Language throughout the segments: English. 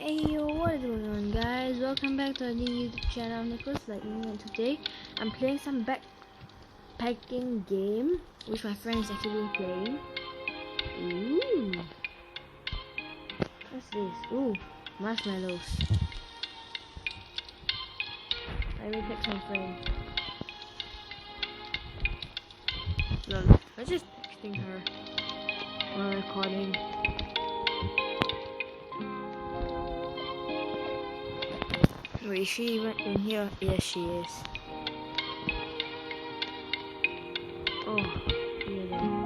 Hey yo, what is going on guys? Welcome back to a new YouTube channel, Nicolas Lightning, and today I'm playing some backpacking game which my friend is actually playing. Ooh. What's this? Ooh, marshmallows. Let me pick some friends. Lol, I'm just texting her while recording. Wait, is she even in here? Yes, she is. Oh, here then.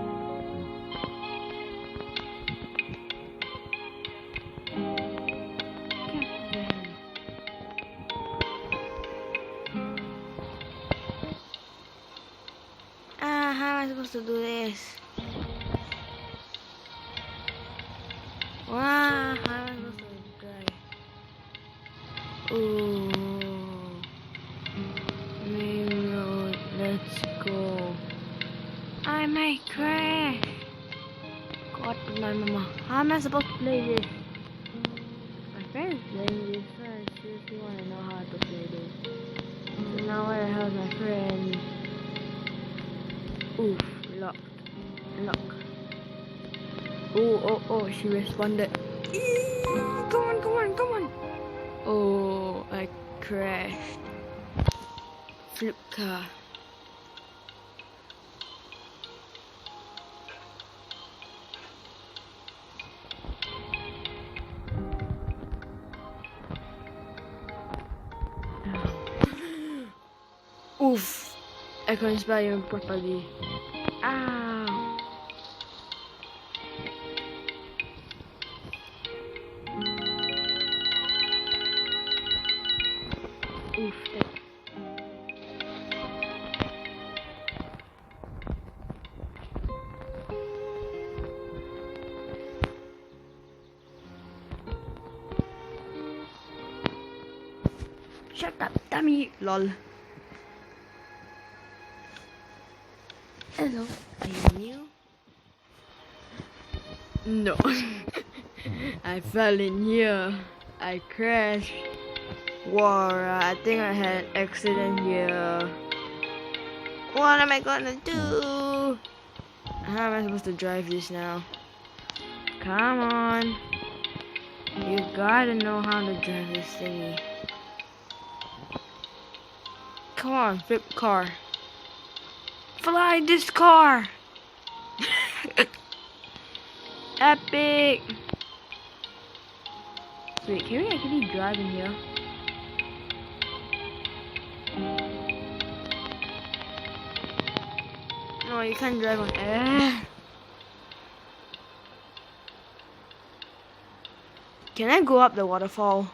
How am I supposed to do this? Wow, how am I supposed to drive? Ooh. Main road, let's go. I might crash. God, my mama. How am I supposed to play this? My friend is playing this, so I seriously want to know how to play this. So now where the hell is my friend? Oof, locked. Lock. Oh, she responded. Come on. Oh, I crashed. Flip car. Oof, I couldn't spell you properly. Ow. Oof, shut up, dummy. Lol. Hello, are you new? No. I fell in here. I crashed. Wow, I think I had an accident here. What am I gonna do? How am I supposed to drive this now? Come on. You gotta know how to drive this thingy. Come on, flip car. Fly this car! Epic! Wait, can we actually drive in here? No, you can't drive on air. Can I go up the waterfall?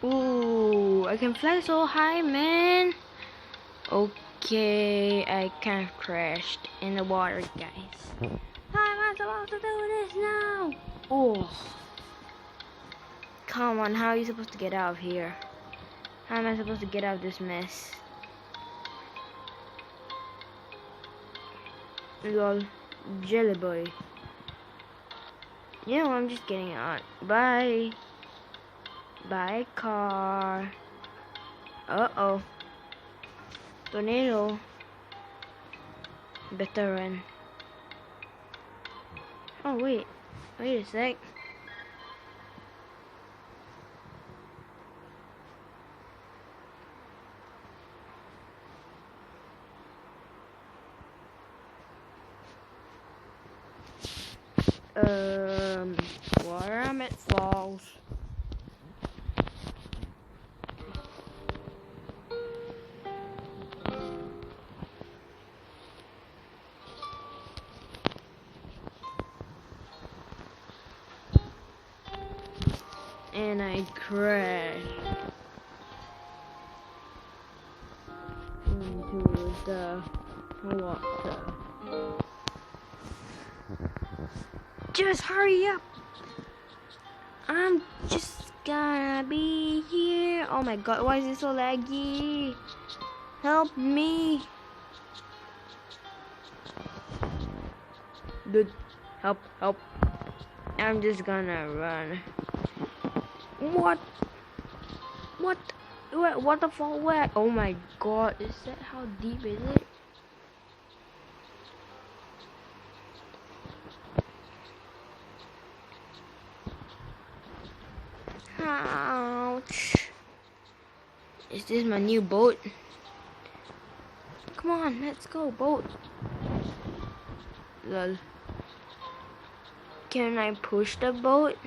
Ooh, I can fly so high, man. Okay, I kind of crashed in the water, guys. How am I supposed to do this now? Oh. Come on, how are you supposed to get out of here? How am I supposed to get out of this mess? Lol, jelly boy. You know, I'm just getting out. Bye. Bye, car. Uh-oh. Tornado. Better run. Oh, wait a sec. Water falls. and I crashed into the water. Just hurry up! I'm just gonna be here. Oh my god, why is it so laggy? Help me! Dude, help, help. I'm just gonna run. What? What? Where, waterfall where? Oh my god, is that how deep is it? Ouch. Is this my new boat? Come on, let's go, boat. Lol. Can I push the boat?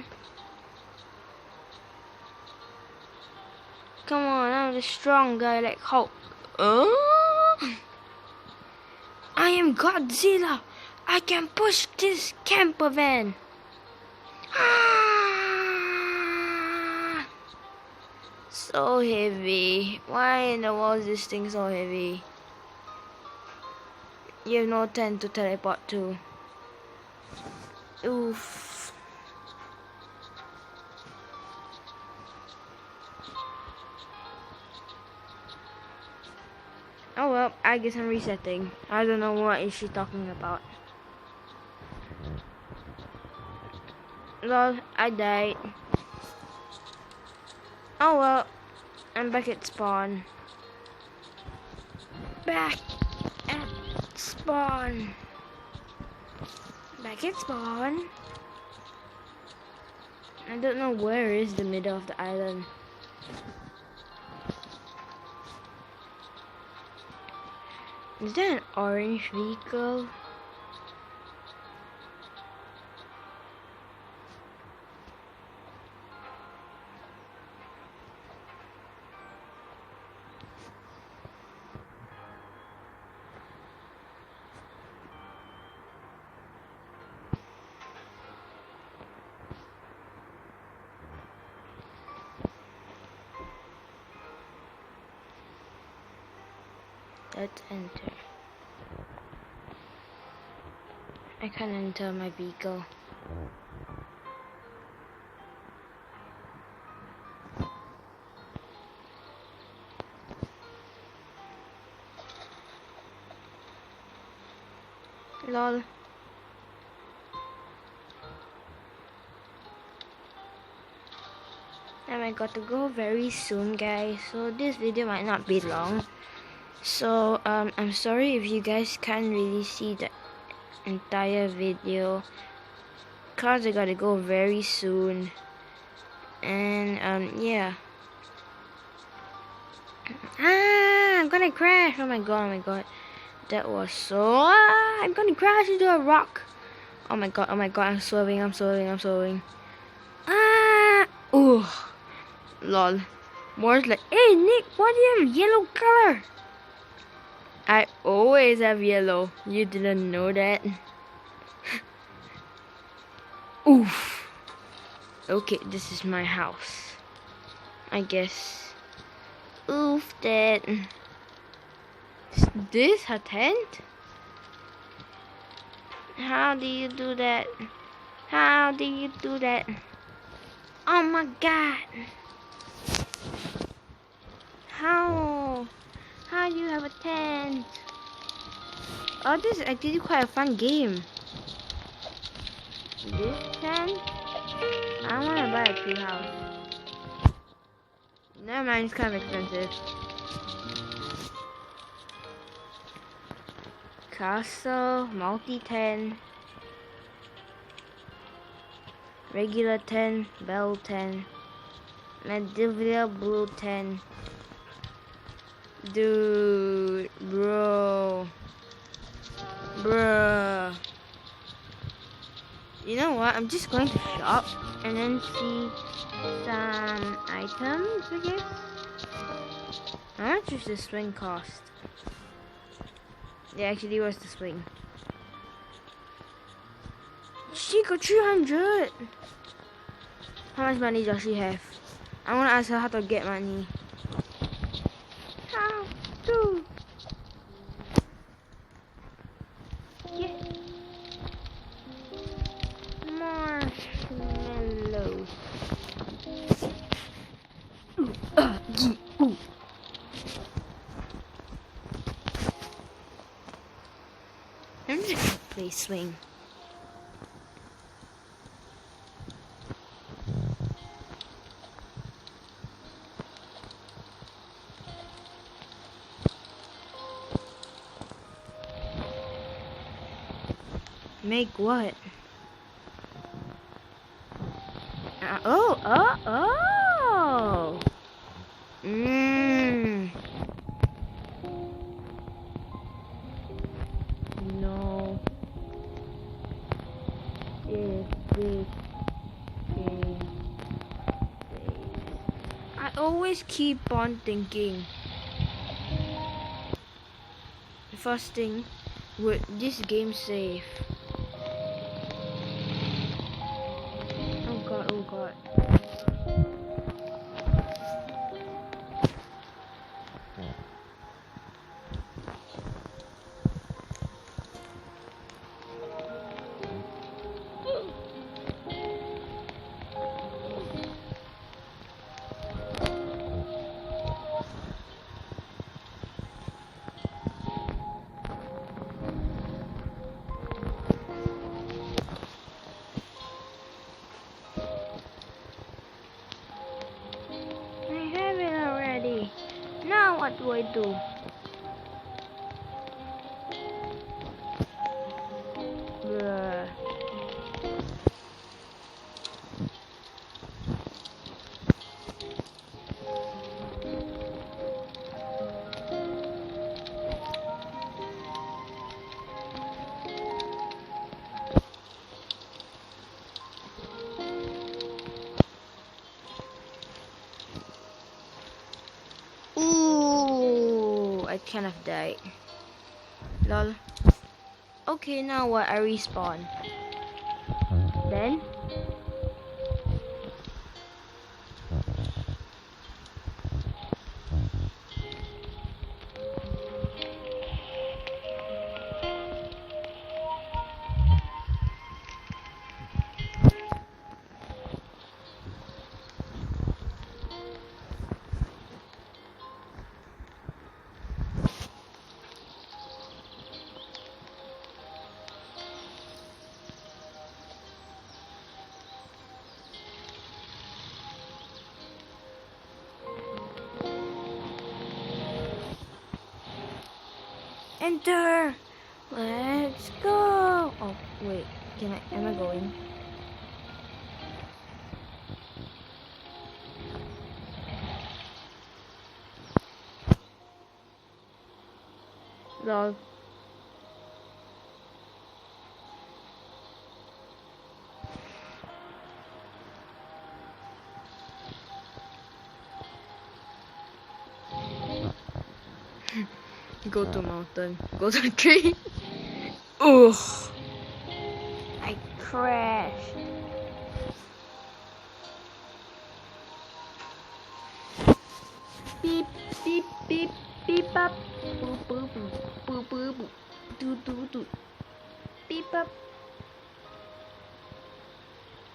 Come on, I'm the strong guy like Hulk. I am Godzilla. I can push this camper van. Ah! So heavy. Why in the world is this thing so heavy? You have no tent to teleport to. Oof. Oh well, I guess I'm resetting. I don't know what is she talking about. Lol, I died. Oh well, I'm back at spawn. Back at spawn. Back at spawn. I don't know where is the middle of the island. Is that an orange vehicle? Let's enter. I can't enter my vehicle. Lol. And I got to go very soon, guys, so this video might not be long. So I'm sorry if you guys can't really see the entire video, cause I gotta go very soon. And yeah. I'm gonna crash. Oh my god, oh my god. That was so I'm gonna crash into a rock. Oh my god, I'm swerving, I'm swerving. Ooh. Lol. Moore's like, hey Nick, why do you have yellow color? I always have yellow. You didn't know that? Oof. Okay, this is my house, I guess. Oof, that. Is this a tent? How do you do that? How do you do that? Oh my god. How do you have a tent? Oh, this is actually quite a fun game. This tent? I wanna buy a tree house. Never mind, it's kind of expensive. Castle, multi-tent, regular tent, bell tent, medieval blue tent. Dude, bruh. You know what? I'm just going to shop and then see some items, I guess. How much does the swing cost? Yeah, actually, what's the swing? She got 300. How much money does she have? I want to ask her how to get money. How to get marshmallows? Ooh. I'm just gonna play swing. Make what? Oh! No. Is this game safe? I always keep on thinking. The first thing, would this game safe? Oh god. Now what do I do? Bruh. Ooh, I kind of died. Lol. Okay, now what? I respawn. Then? Enter! Let's go! Oh, wait. Am I going? Lol. Go to mountain. Go to tree. Ugh. I crashed. Beep beep beep beep up. Boop boop boop boop boop boop. Do do do. Beep up.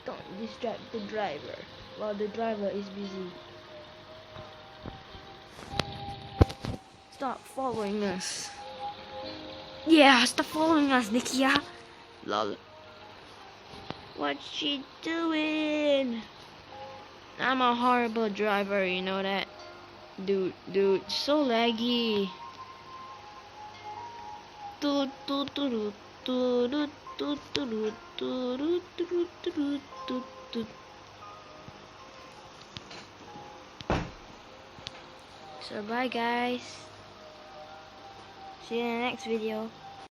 Don't distract the driver while the driver is busy. Stop following us. Yeah, stop following us, Nikia. Lol. What's she doing? I'm a horrible driver, you know that? Dude, so laggy. So bye guys. See you in the next video.